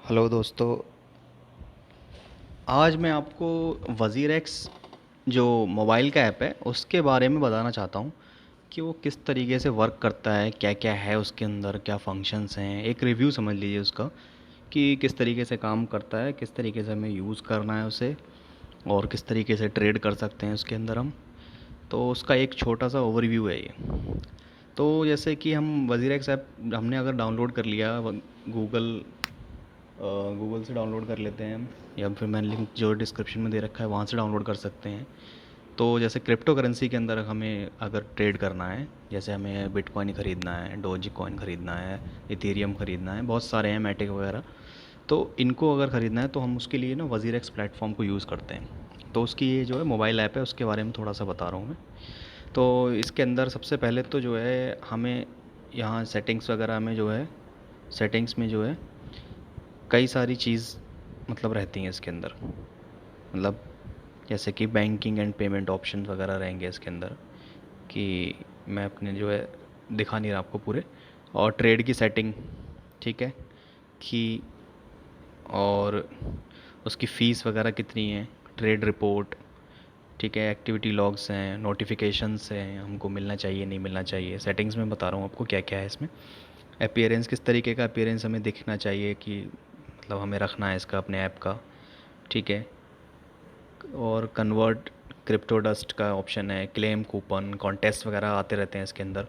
Hello दोस्तों। आज मैं आपको वज़ीर एक्स जो मोबाइल का ऐप है उसके बारे में बताना चाहता हूँ कि वो किस तरीके से वर्क करता है, क्या क्या है उसके अंदर, क्या फंक्शंस हैं। एक रिव्यू समझ लीजिए उसका कि किस तरीके से काम करता है, किस तरीके से हमें यूज़ करना है उसे और किस तरीके से ट्रेड कर सकते हैं उसके अंदर हम। तो उसका एक छोटा सा ओवरव्यू है ये। तो जैसे कि हम वज़ीर एक्स ऐप हमने अगर डाउनलोड कर लिया गूगल गूगल से डाउनलोड कर लेते हैं हम, या फिर मैंने लिंक जो डिस्क्रिप्शन में दे रखा है वहाँ से डाउनलोड कर सकते हैं। तो जैसे क्रिप्टो करेंसी के अंदर हमें अगर ट्रेड करना है, जैसे हमें बिटकॉइन ख़रीदना है, डोजी कॉइन ख़रीदना है, इथेरियम ख़रीदना है, बहुत सारे हैं मैटिक वगैरह। तो इनको अगर ख़रीदना है तो हम उसके लिए ना वज़ीर एक्स प्लेटफॉर्म को यूज़ करते हैं। तो उसकी ये जो है मोबाइल ऐप है उसके बारे में थोड़ा सा बता रहा हूँ मैं। तो इसके अंदर सबसे पहले तो जो है हमें यहाँ सेटिंग्स वगैरह में जो है, सेटिंग्स में जो है कई सारी चीज़ मतलब रहती हैं इसके अंदर। मतलब जैसे कि बैंकिंग एंड पेमेंट ऑप्शन वगैरह रहेंगे इसके अंदर, कि मैं अपने जो है दिखा नहीं रहा आपको पूरे। और ट्रेड की सेटिंग, ठीक है, कि और उसकी फ़ीस वगैरह कितनी है, ट्रेड रिपोर्ट, ठीक है, एक्टिविटी लॉग्स हैं, नोटिफिकेशंस हैं, हमको मिलना चाहिए नहीं मिलना चाहिए। सेटिंग्स में बता रहा हूँ आपको क्या क्या है इसमें। अपीयरेंस, किस तरीके का अपीयरेंस हमें दिखना चाहिए, कि मतलब हमें रखना है इसका अपने ऐप का, ठीक है। और कन्वर्ट क्रिप्टो डस्ट का ऑप्शन है, क्लेम कूपन, कॉन्टेस्ट वगैरह आते रहते हैं इसके अंदर।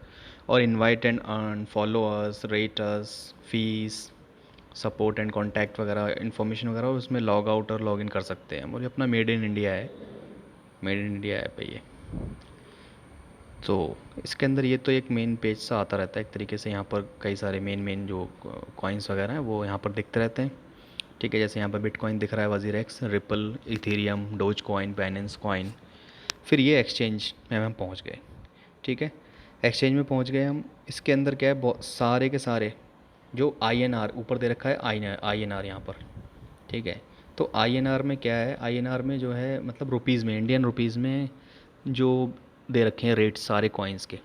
और invite and earn, followers, raters, fees, support and contact वगैरह इन्फॉर्मेशन वगैरह उसमें लॉग आउट और लॉग इन कर सकते हैं। और ये अपना मेड इन इंडिया है, मेड इन इंडिया ऐप है ये। तो इसके अंदर ये तो एक मेन पेज सा आता रहता है एक तरीके से। यहाँ पर कई सारे मेन मेन जो कॉइन्स वगैरह हैं वो यहाँ पर दिखते रहते हैं, ठीक है। जैसे यहाँ पर बिटकॉइन दिख रहा है, वज़ीर x, ripple, Ethereum, dose coin, Binance coin. फिर ये एक्सचेंज में हम पहुँच गए, ठीक है। एक्सचेंज में पहुँच गए हम। इसके अंदर क्या है, बहुत सारे के सारे जो आई एन आर ऊपर दे रखा है, आई एन आर यहाँ पर, ठीक है। तो आई एन आर में क्या है, आई एन आर में जो है मतलब रुपीज़ में, इंडियन रुपीज़ में जो दे रखे हैं रेट सारे कॉइन्स के।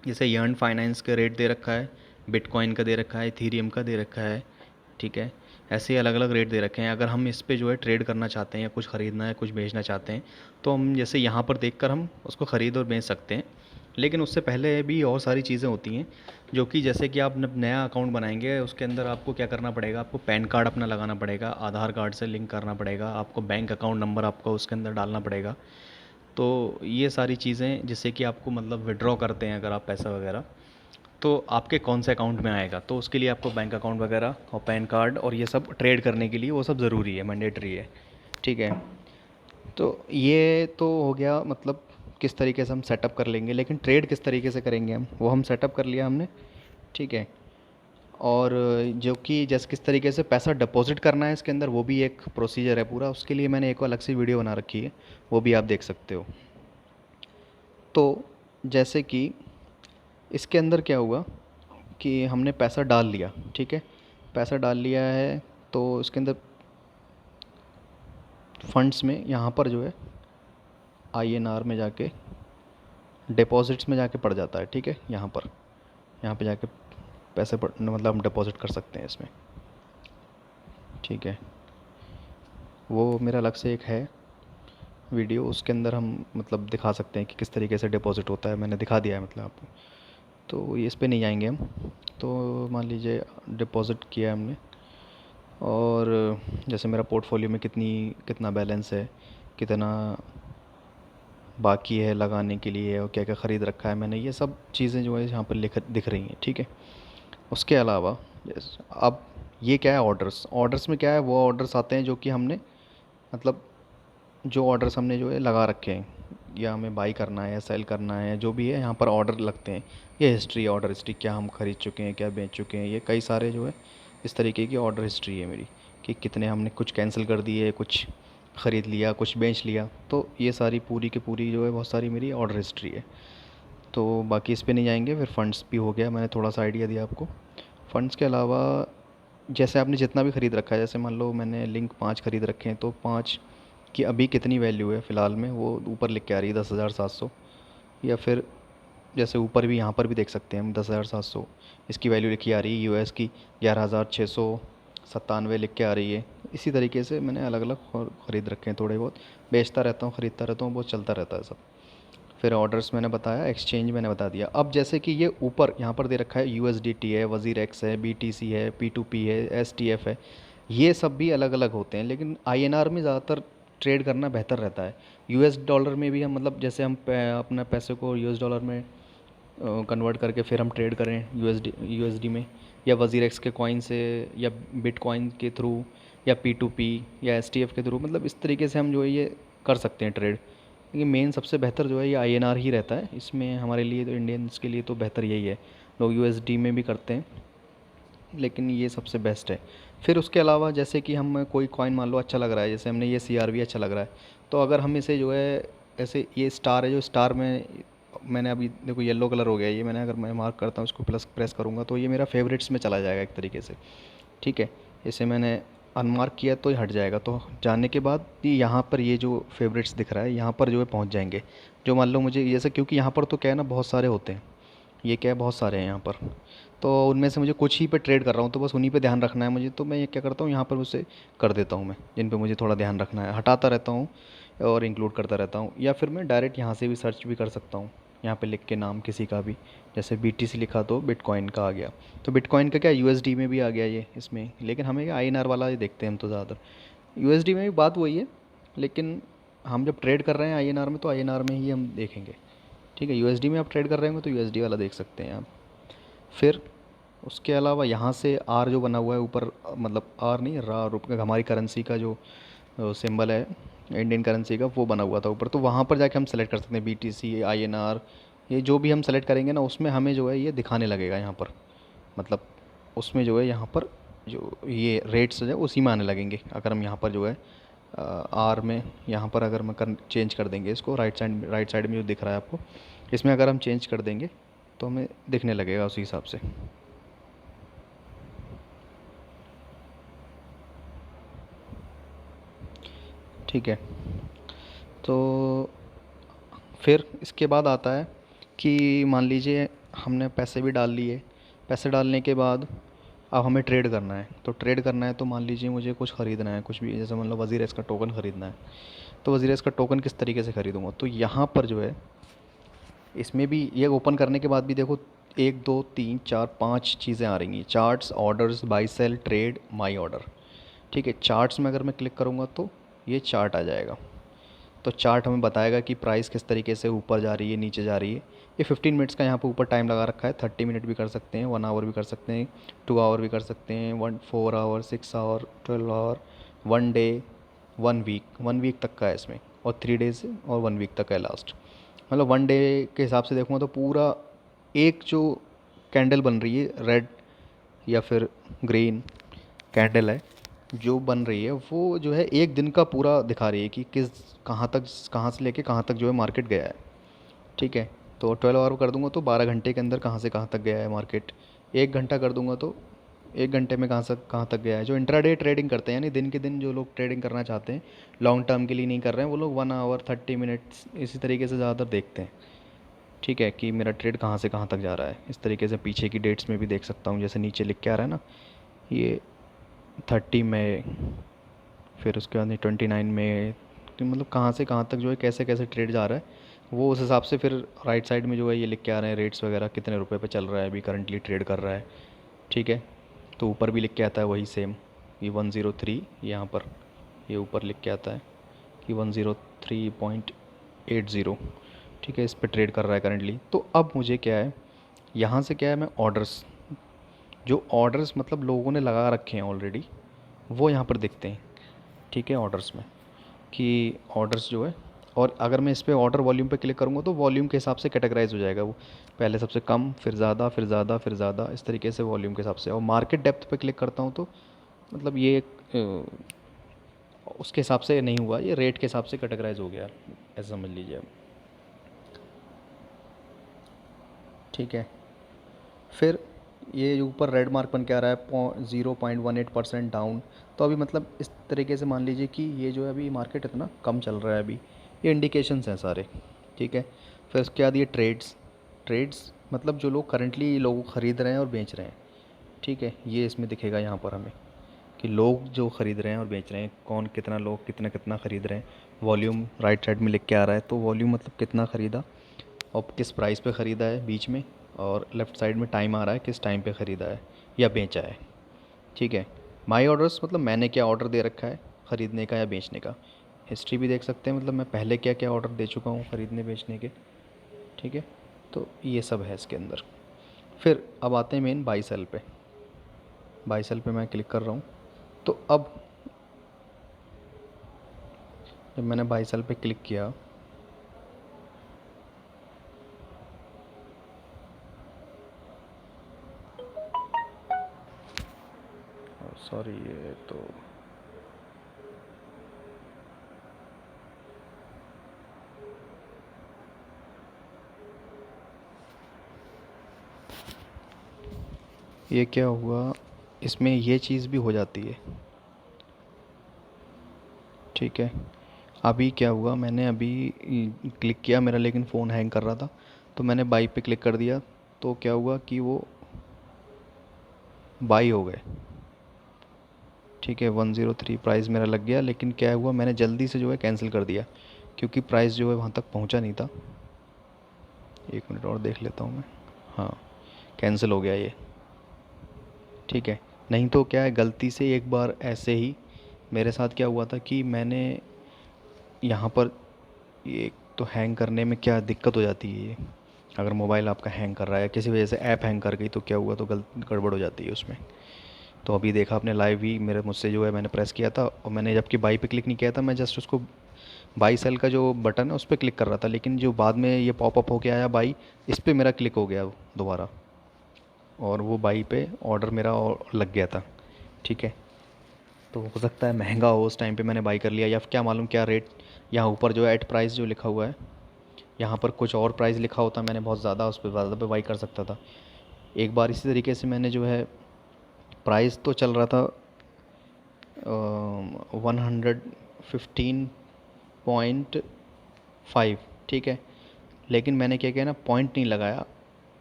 जैसे यर्न फाइनेंस का रेट दे रखा है, बिटकॉइन का दे रखा है, इथेरियम का दे रखा है, ठीक है। ऐसे ही अलग अलग रेट दे रखे हैं। अगर हम इस पे जो है ट्रेड करना चाहते हैं या कुछ ख़रीदना है, कुछ बेचना चाहते हैं, तो हम जैसे यहाँ पर देखकर हम उसको ख़रीद और बेच सकते हैं। लेकिन उससे पहले भी और सारी चीज़ें होती हैं, जो कि जैसे कि आप नया अकाउंट बनाएंगे उसके अंदर आपको क्या करना पड़ेगा, आपको पैन कार्ड अपना लगाना पड़ेगा, आधार कार्ड से लिंक करना पड़ेगा, आपको बैंक अकाउंट नंबर आपका उसके अंदर डालना पड़ेगा। तो ये सारी चीज़ें जिससे कि आपको मतलब विड्रॉ करते हैं अगर आप पैसा वगैरह, तो आपके कौन से अकाउंट में आएगा, तो उसके लिए आपको बैंक अकाउंट वगैरह और पैन कार्ड और ये सब ट्रेड करने के लिए वो सब ज़रूरी है, मैंडेटरी है, ठीक है। तो ये तो हो गया मतलब किस तरीके से हम सेटअप कर लेंगे। लेकिन ट्रेड किस तरीके से करेंगे हम, वो हम सेटअप कर लिया हमने, ठीक है। और जो कि जैसे किस तरीके से पैसा डिपॉज़िट करना है इसके अंदर, वो भी एक प्रोसीजर है पूरा। उसके लिए मैंने एक अलग से वीडियो बना रखी है, वो भी आप देख सकते हो। तो जैसे कि इसके अंदर क्या हुआ कि हमने पैसा डाल लिया, ठीक है, पैसा डाल लिया है। तो इसके अंदर फंड्स में यहाँ पर जो है आईएनआर में जाके डिपॉजिट्स में जाके पड़ जाता है, ठीक है। यहाँ पे जाके पैसे मतलब हम डिपॉजिट कर सकते हैं इसमें, ठीक है। वो मेरा अलग से एक है वीडियो, उसके अंदर हम मतलब दिखा सकते हैं कि किस तरीके से डिपॉजिट होता है, मैंने दिखा दिया है मतलब आपको। तो ये इस पे नहीं जाएंगे हम। तो मान लीजिए डिपॉजिट किया हमने, और जैसे मेरा पोर्टफोलियो में कितना बैलेंस है, कितना बाकी है लगाने के लिए, और क्या क्या ख़रीद रखा है मैंने, ये सब चीज़ें जो है यहाँ पर लिख दिख रही हैं, ठीक है। उसके अलावा अब ये क्या है, ऑर्डर्स, ऑर्डर्स में क्या है, वो ऑर्डर्स आते हैं जो कि हमने मतलब जो ऑर्डर्स हमने जो है लगा रखे हैं, या हमें बाई करना है या सेल करना है, जो भी है यहाँ पर ऑर्डर लगते हैं। ये हिस्ट्री, ऑर्डर हिस्ट्री, क्या हम खरीद चुके हैं, क्या बेच चुके हैं, ये कई सारे जो है इस तरीके की ऑर्डर हिस्ट्री है मेरी, कि कितने हमने कुछ कैंसिल कर दिए, कुछ ख़रीद लिया, कुछ बेच लिया। तो ये सारी पूरी की पूरी जो है बहुत सारी मेरी ऑर्डर हिस्ट्री है। तो बाकी इस पे नहीं जाएंगे। फिर फ़ंड्स भी हो गया, मैंने थोड़ा सा आइडिया दिया आपको। फ़ंड्स के अलावा जैसे आपने जितना भी ख़रीद रखा है, जैसे मान लो मैंने लिंक 5 ख़रीद रखे हैं, तो 5 की अभी कितनी वैल्यू है फ़िलहाल में, वो ऊपर लिख के आ रही है 10,700। या फिर जैसे ऊपर भी यहाँ पर भी देख सकते हैं हम 10,700 इसकी वैल्यू लिखी आ रही है। यूएस की 11,600, 97 लिख के आ रही है। इसी तरीके से मैंने अलग अलग ख़रीद रखे हैं, थोड़े बहुत बेचता रहता हूँ, ख़रीदता रहता हूँ, बहुत चलता रहता है सब। फिर ऑर्डर्स मैंने बताया, एक्सचेंज मैंने बता दिया। अब जैसे कि ये ऊपर यहाँ पर दे रखा है USDT है, वज़ीर एक्स है, BTC है, P2P है, STF है, ये सब भी अलग अलग होते हैं, लेकिन INR में ज़्यादातर ट्रेड करना बेहतर रहता है। US डॉलर में भी हम मतलब जैसे हम अपने पैसे को US डॉलर में कन्वर्ट करके फिर हम ट्रेड करें USD में, या वज़ीर एक्स के कॉइन से, या बिटकॉइन के थ्रू, या P2P या STF के थ्रू, मतलब इस तरीके से हम जो है ये कर सकते हैं ट्रेड। लेकिन मेन सबसे बेहतर जो है ये INR ही रहता है इसमें हमारे लिए, तो इंडियंस के लिए तो बेहतर यही है। लोग USD में भी करते हैं, लेकिन ये सबसे बेस्ट है। फिर उसके अलावा जैसे कि हम कोई कॉइन मान लो अच्छा लग रहा है, जैसे हमने ये CRV अच्छा लग रहा है, तो अगर हम इसे जो है ऐसे, ये स्टार है, जो स्टार में मैंने अभी देखो येलो कलर हो गया ये, मैंने अगर मैं मार्क करता हूँ इसको, प्लस प्रेस करूँगा तो ये मेरा फेवरेट्स में चला जाएगा एक तरीके से। ठीक है, इसे मैंने अनमार्क किया तो ये हट जाएगा, तो जाने के बाद ये यहाँ पर ये जो फेवरेट्स दिख रहा है यहाँ पर जो है पहुँच जाएंगे। जो मान लो मुझे जैसे, क्योंकि यहाँ पर तो क्या है ना, बहुत सारे होते हैं, ये क्या है, बहुत सारे हैं यहाँ पर, तो उनमें से मुझे कुछ ही पे ट्रेड कर रहा हूँ, तो बस उन्हीं पे ध्यान रखना है मुझे, तो मैं ये क्या करता हूँ यहाँ पर उसे कर देता हूँ मैं, जिन पे मुझे थोड़ा ध्यान रखना है हटाता रहता हूँ और इंक्लूड करता रहता हूँ। या फिर मैं डायरेक्ट यहाँ से भी सर्च भी कर सकता हूँ, यहाँ पे लिख के नाम किसी का भी, जैसे BTC लिखा तो बिटकॉइन का आ गया, तो बिटकॉइन का क्या USD में भी आ गया ये इसमें, लेकिन हमें INR वाला ही देखते हैं हम तो ज़्यादातर। USD में भी बात वही है, लेकिन हम जब ट्रेड कर रहे हैं INR में, तो INR में ही हम देखेंगे। ठीक है, USD में आप ट्रेड कर रहे होंगे तो USD वाला देख सकते हैं आप। फिर उसके अलावा यहाँ से R जो बना हुआ है ऊपर, मतलब R नहीं, रा रुपये, हमारी करेंसी का जो सिंबल है इंडियन करेंसी का, वो बना हुआ था ऊपर, तो वहाँ पर जाके हम सेलेक्ट कर सकते हैं BTC, INR, ये जो भी हम सेलेक्ट करेंगे ना उसमें हमें जो है ये दिखाने लगेगा यहाँ पर, मतलब उसमें जो है यहाँ पर जो ये रेट्स है उसी में आने लगेंगे। अगर हम यहाँ पर जो है R में, यहाँ पर अगर मैं चेंज कर देंगे इसको, राइट साइड में जो दिख रहा है आपको, इसमें अगर हम चेंज कर देंगे तो हमें दिखने लगेगा उसी हिसाब से। ठीक है, तो फिर इसके बाद आता है कि मान लीजिए हमने पैसे भी डाल लिए, पैसे डालने के बाद अब हमें ट्रेड करना है, तो ट्रेड करना है तो मान लीजिए मुझे कुछ ख़रीदना है, कुछ भी, जैसे मतलब वज़ीर एक्स का टोकन ख़रीदना है, तो वज़ीर एक्स का टोकन किस तरीके से ख़रीदूँगा, तो यहाँ पर जो है इसमें भी ये ओपन करने के बाद भी देखो 1 2 3 4 5 चीज़ें आ रही हैं, charts, orders, buy sell, trade, my order. ठीक है, चार्ट्स में अगर मैं क्लिक करूँगा तो ये चार्ट आ जाएगा, तो चार्ट हमें बताएगा कि प्राइस किस तरीके से ऊपर जा रही है, नीचे जा रही है। ये 15 मिनट्स का यहाँ पे ऊपर टाइम लगा रखा है, 30 मिनट भी कर सकते हैं, 1 आवर भी कर सकते हैं, 2 आवर भी कर सकते हैं, 4 hour, 6 hour, 12 hour, 1 day, 1 week, 1 week तक का है इसमें, और 3 डेज़ और 1 वीक तक है लास्ट। मतलब 1 डे के हिसाब से देखूँगा तो पूरा एक जो कैंडल बन रही है रेड या फिर ग्रीन कैंडल है जो बन रही है, वो जो है एक दिन का पूरा दिखा रही है कि किस, कहाँ तक, कहाँ से लेके कहाँ तक जो है मार्केट गया है। ठीक है, तो 12 आवर कर दूंगा तो 12 घंटे के अंदर कहाँ से कहाँ तक गया है मार्केट। 1 घंटा कर दूंगा तो 1 घंटे में कहाँ से कहाँ तक गया है। जो इंट्राडे ट्रेडिंग करते हैं, यानी दिन के दिन जो लोग ट्रेडिंग करना चाहते हैं, लॉन्ग टर्म के लिए नहीं कर रहे हैं, वो लोग 1 आवर, 30 मिनट्स इसी तरीके से ज़्यादातर देखते हैं। ठीक है, कि मेरा ट्रेड कहाँ से कहाँ तक जा रहा है, इस तरीके से पीछे की डेट्स में भी देख सकता हूँ, जैसे नीचे लिख के आ रहा है ना, ये 30 मई, फिर उसके बाद में 29 मई, तो मतलब कहाँ से कहाँ तक जो है कैसे कैसे ट्रेड जा रहा है, वो उस हिसाब से फिर राइट साइड में जो है ये लिख के आ रहे हैं रेट्स वगैरह, कितने रुपए पे चल रहा है अभी करंटली ट्रेड कर रहा है। ठीक है, तो ऊपर भी लिख के आता है वही सेम, ये 103 यहाँ पर, ये ऊपर लिख के आता है कि 103.80। ठीक है, इस पे ट्रेड कर रहा है करंटली। तो अब मुझे क्या है, यहाँ से क्या है, मैं ऑर्डर्स, जो ऑर्डर्स मतलब लोगों ने लगा रखे हैं ऑलरेडी, वो यहाँ पर दिखते हैं। ठीक है, ऑर्डर्स में कि ऑर्डर्स जो है, और अगर मैं इस पे ऑर्डर वॉल्यूम पे क्लिक करूँगा तो वॉल्यूम के हिसाब से कैटेगराइज हो जाएगा वो, पहले सबसे कम, फिर ज़्यादा, फिर ज़्यादा, फिर ज़्यादा, इस तरीके से वॉल्यूम के हिसाब से। और मार्केट डेप्थ पे क्लिक करता हूँ तो मतलब ये उसके हिसाब से नहीं हुआ, ये रेट के हिसाब से कैटेगराइज हो गया, ऐसा समझ लीजिए आप। ठीक है, फिर ये जो ऊपर रेड मार्क बन के आ रहा है 0.18% डाउन, तो अभी मतलब इस तरीके से मान लीजिए कि ये जो है अभी मार्केट इतना कम चल रहा है अभी, ये इंडिकेशंस हैं सारे। ठीक है, फिर उसके बाद ये ट्रेड्स, ट्रेड्स मतलब जो लोग करंटली लोग ख़रीद रहे हैं और बेच रहे हैं। ठीक है, ये इसमें दिखेगा यहाँ पर हमें कि लोग जो ख़रीद रहे हैं और बेच रहे हैं, कौन कितना, लोग कितना कितना ख़रीद रहे हैं। वॉल्यूम राइट साइड में लिख के आ रहा है, तो वॉल्यूम मतलब कितना ख़रीदा और किस प्राइस पे ख़रीदा है बीच में, और लेफ़्ट साइड में टाइम आ रहा है किस टाइम पे ख़रीदा है या बेचा है। ठीक है। माई ऑर्डर्स मतलब मैंने क्या ऑर्डर दे रखा है ख़रीदने का या बेचने का। हिस्ट्री भी देख सकते हैं, मतलब मैं पहले क्या क्या ऑर्डर दे चुका हूँ ख़रीदने बेचने के। ठीक है। तो ये सब है इसके अंदर। फिर अब आते हैं मेन बाई सेल पे। बाई सेल पे मैं क्लिक कर रहा हूँ। तो अब जब मैंने बाई सेल पे क्लिक किया, सॉरी ये तो ये क्या हुआ, इसमें ये चीज़ भी हो जाती है। ठीक है। अभी क्या हुआ, मैंने अभी क्लिक किया मेरा, लेकिन फ़ोन हैंग कर रहा था, तो मैंने बाई पे क्लिक कर दिया। तो क्या हुआ कि वो बाई हो गए। ठीक है। 103 प्राइस मेरा लग गया, लेकिन क्या हुआ मैंने जल्दी से जो है कैंसिल कर दिया, क्योंकि प्राइस जो है वहाँ तक पहुँचा नहीं था। एक मिनट और देख लेता हूँ मैं। हाँ, कैंसिल हो गया ये। ठीक है। नहीं तो क्या है, गलती से एक बार ऐसे ही मेरे साथ क्या हुआ था कि मैंने यहाँ पर, ये तो हैंग करने में क्या दिक्कत हो जाती है ये, अगर मोबाइल आपका हैंग कर रहा है या किसी वजह से ऐप हैंग कर गई तो क्या हुआ, तो गड़बड़ हो जाती है उसमें। तो अभी देखा आपने लाइव ही मेरे मुझसे जो है मैंने प्रेस किया था, और मैंने जबकि बाई पे क्लिक नहीं किया था, मैं जस्ट उसको बाई सेल का जो बटन है उस पर क्लिक कर रहा था, लेकिन जो बाद में ये पॉपअप होके आया बाई, इस पर मेरा क्लिक हो गया दोबारा, और वो बाई पे ऑर्डर मेरा और लग गया था। ठीक है। तो हो सकता है महंगा हो, उस टाइम पे मैंने बाई कर लिया, या क्या मालूम क्या रेट, यहाँ ऊपर जो एट प्राइस जो लिखा हुआ है, यहाँ पर कुछ और प्राइस लिखा होता, मैंने बहुत ज़्यादा उस पर ज़्यादा पे बाई कर सकता था। एक बार इसी तरीके से मैंने जो है, प्राइस तो चल रहा था 115.5। ठीक है। लेकिन मैंने क्या किया ना, पॉइंट नहीं लगाया,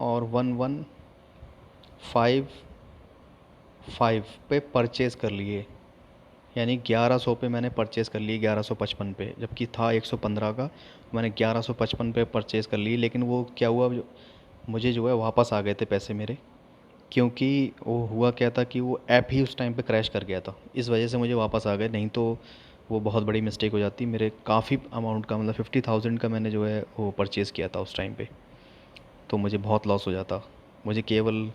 और 1155 पे परचेज़ कर लिए, यानी 1100 पे मैंने परचेज़ कर लिए, 1155 पे, जबकि था 115 का। मैंने 1155 पे परचेज़ कर लिए, लेकिन वो क्या हुआ, मुझे जो है वापस आ गए थे पैसे मेरे, क्योंकि वो हुआ क्या था कि वो ऐप ही उस टाइम पे क्रैश कर गया था, इस वजह से मुझे वापस आ गए। नहीं तो वो बहुत बड़ी मिस्टेक हो जाती मेरे, काफ़ी अमाउंट का, मतलब 50,000 का मैंने जो है वो परचेज़ किया था उस टाइम पे, तो मुझे बहुत लॉस हो जाता। मुझे केवल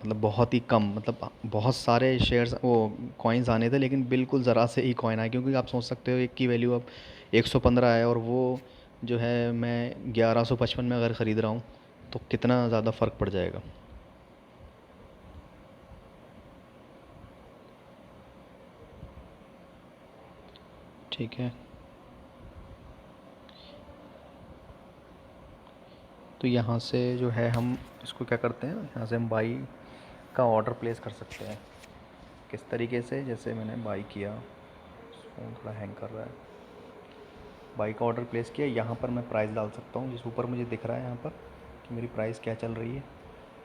मतलब बहुत ही कम, मतलब बहुत सारे शेयर्स वो कॉइन्स आने थे, लेकिन बिल्कुल ज़रा से ही कॉइन आए, क्योंकि आप सोच सकते हो एक की वैल्यू अब 115 है, और वो जो है मैं 1155 में अगर ख़रीद रहा हूँ, तो कितना ज़्यादा फ़र्क पड़ जाएगा। ठीक है। तो यहाँ से जो है हम इसको क्या करते हैं, यहाँ से हम बाई का ऑर्डर प्लेस कर सकते हैं। किस तरीके से, जैसे मैंने बाई किया, फ़ोन थोड़ा हैंग कर रहा है, बाई का ऑर्डर प्लेस किया, यहाँ पर मैं प्राइस डाल सकता हूँ जिस ऊपर मुझे दिख रहा है यहाँ पर कि मेरी प्राइस क्या चल रही है।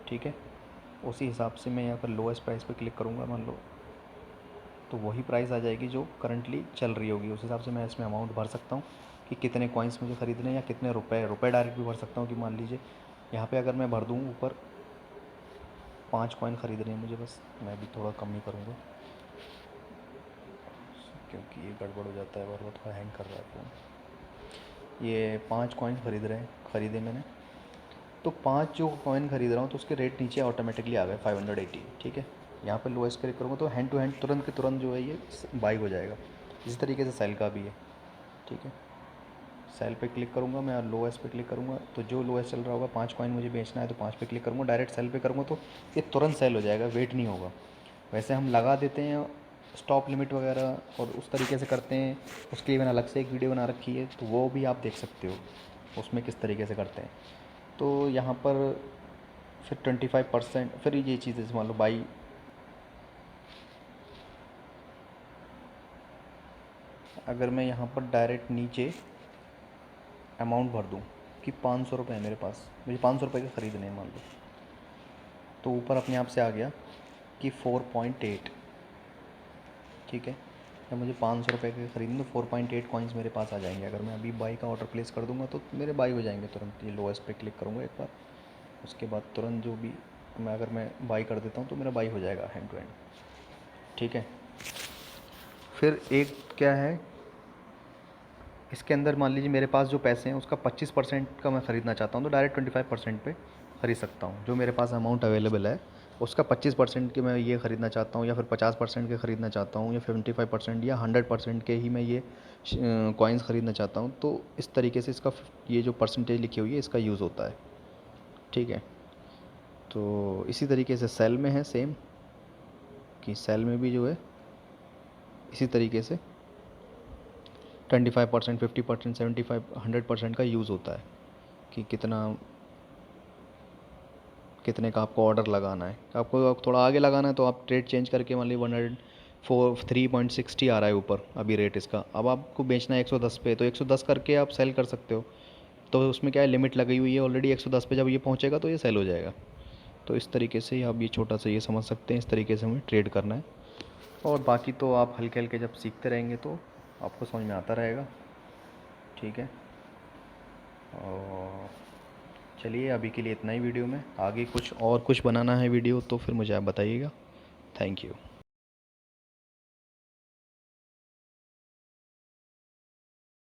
ठीक है। उसी हिसाब से मैं यहाँ पर लोएस्ट प्राइस पे क्लिक करूँगा मान लो, तो वही प्राइस आ जाएगी जो करंटली चल रही होगी। उस हिसाब से मैं इसमें अमाउंट भर सकता हूँ कि कितने कॉइन्स मुझे ख़रीदने हैं, या कितने रुपए, डायरेक्ट भी भर सकता हूँ कि मान लीजिए यहाँ पे अगर मैं भर दूँ ऊपर 5 कॉइन ख़रीदने हैं मुझे, बस मैं भी थोड़ा कम ही करूँगा क्योंकि ये गड़बड़ हो जाता है और वो थोड़ा हैंग कर रहा है फ़ोन। ये 5 कॉइन ख़रीदे मैंने, तो 5 जो कॉइन ख़रीद रहा हूँ तो उसके रेट नीचे ऑटोमेटिकली आ गए 580। ठीक है। यहाँ पे लोएस्ट क्लिक करूँगा तो हैंड टू हैंड तुरंत के तुरंत जो है ये बाई हो जाएगा। इसी तरीके से सेल का भी है। ठीक है। सेल पे क्लिक करूँगा मैं और लोएस्ट पे क्लिक करूँगा, तो जो लोएस्ट चल रहा होगा 5 कॉइन मुझे बेचना है तो 5 पे क्लिक करूँगा, डायरेक्ट सेल पे करूँगा तो ये तुरंत सेल हो जाएगा, वेट नहीं होगा। वैसे हम लगा देते हैं स्टॉप लिमिट वगैरह और उस तरीके से करते हैं, उसके लिए मैंने अलग से एक वीडियो बना रखी है, तो वो भी आप देख सकते हो उसमें किस तरीके से करते हैं। तो यहाँ पर फिर 25%, फिर ये चीज़ मान लो बाई, अगर मैं यहाँ पर डायरेक्ट नीचे अमाउंट भर दूँ कि 500 रुपये है मेरे पास, मुझे 500 रुपये के ख़रीदने हैं मान लो, तो ऊपर अपने आप से आ गया कि 4.8, ठीक है। जब मुझे 500 रुपये के ख़रीदूँ तो 4.8 कॉइन्स मेरे पास आ जाएंगे। अगर मैं अभी बाई का ऑर्डर प्लेस कर दूंगा तो मेरे बाई हो जाएंगे तुरंत। ये लोएस्ट पे क्लिक करूँगा एक बार, उसके बाद तुरंत जो भी अगर मैं बाई कर देता हूँ तो मेरा बाई हो जाएगा हैंड टू हैंड, ठीक है। फिर एक क्या है, इसके अंदर मान लीजिए मेरे पास जो पैसे हैं उसका 25% का मैं ख़रीदना चाहता हूँ तो डायरेक्ट 25% पे ख़रीद सकता हूँ। जो मेरे पास अमाउंट अवेलेबल है उसका 25% के मैं ये ख़रीदना चाहता हूँ, या फिर 50% के ख़रीदना चाहता हूँ, या 75% या 100% के ही मैं ये कॉइन्स ख़रीदना चाहता हूँ। तो इस तरीके से इसका ये जो परसेंटेज लिखी हुई है इसका यूज़ होता है, ठीक है। तो इसी तरीके से सेल में है सेम, कि सेल में भी जो है इसी तरीके से 25%, 50%, 75, 100% का यूज़ होता है कि कितने का आपको ऑर्डर लगाना है। आपको थोड़ा आगे लगाना है तो आप रेट चेंज करके मान लीजिए 3.60 आ रहा है ऊपर अभी रेट इसका। अब आपको बेचना है 110 पे, तो 110 करके आप सेल कर सकते हो। तो उसमें क्या है, लिमिट लगी हुई है ऑलरेडी 110 पे, जब ये पहुंचेगा तो ये सेल हो जाएगा। तो इस तरीके से आप ये छोटा सा ये समझ सकते हैं, इस तरीके से हमें ट्रेड करना है। और बाकी तो आप हल्के हल्के जब सीखते रहेंगे तो आपको समझ में आता रहेगा, ठीक है। और चलिए अभी के लिए इतना ही वीडियो में। आगे कुछ और कुछ बनाना है वीडियो तो फिर मुझे आप बताइएगा। Thank you.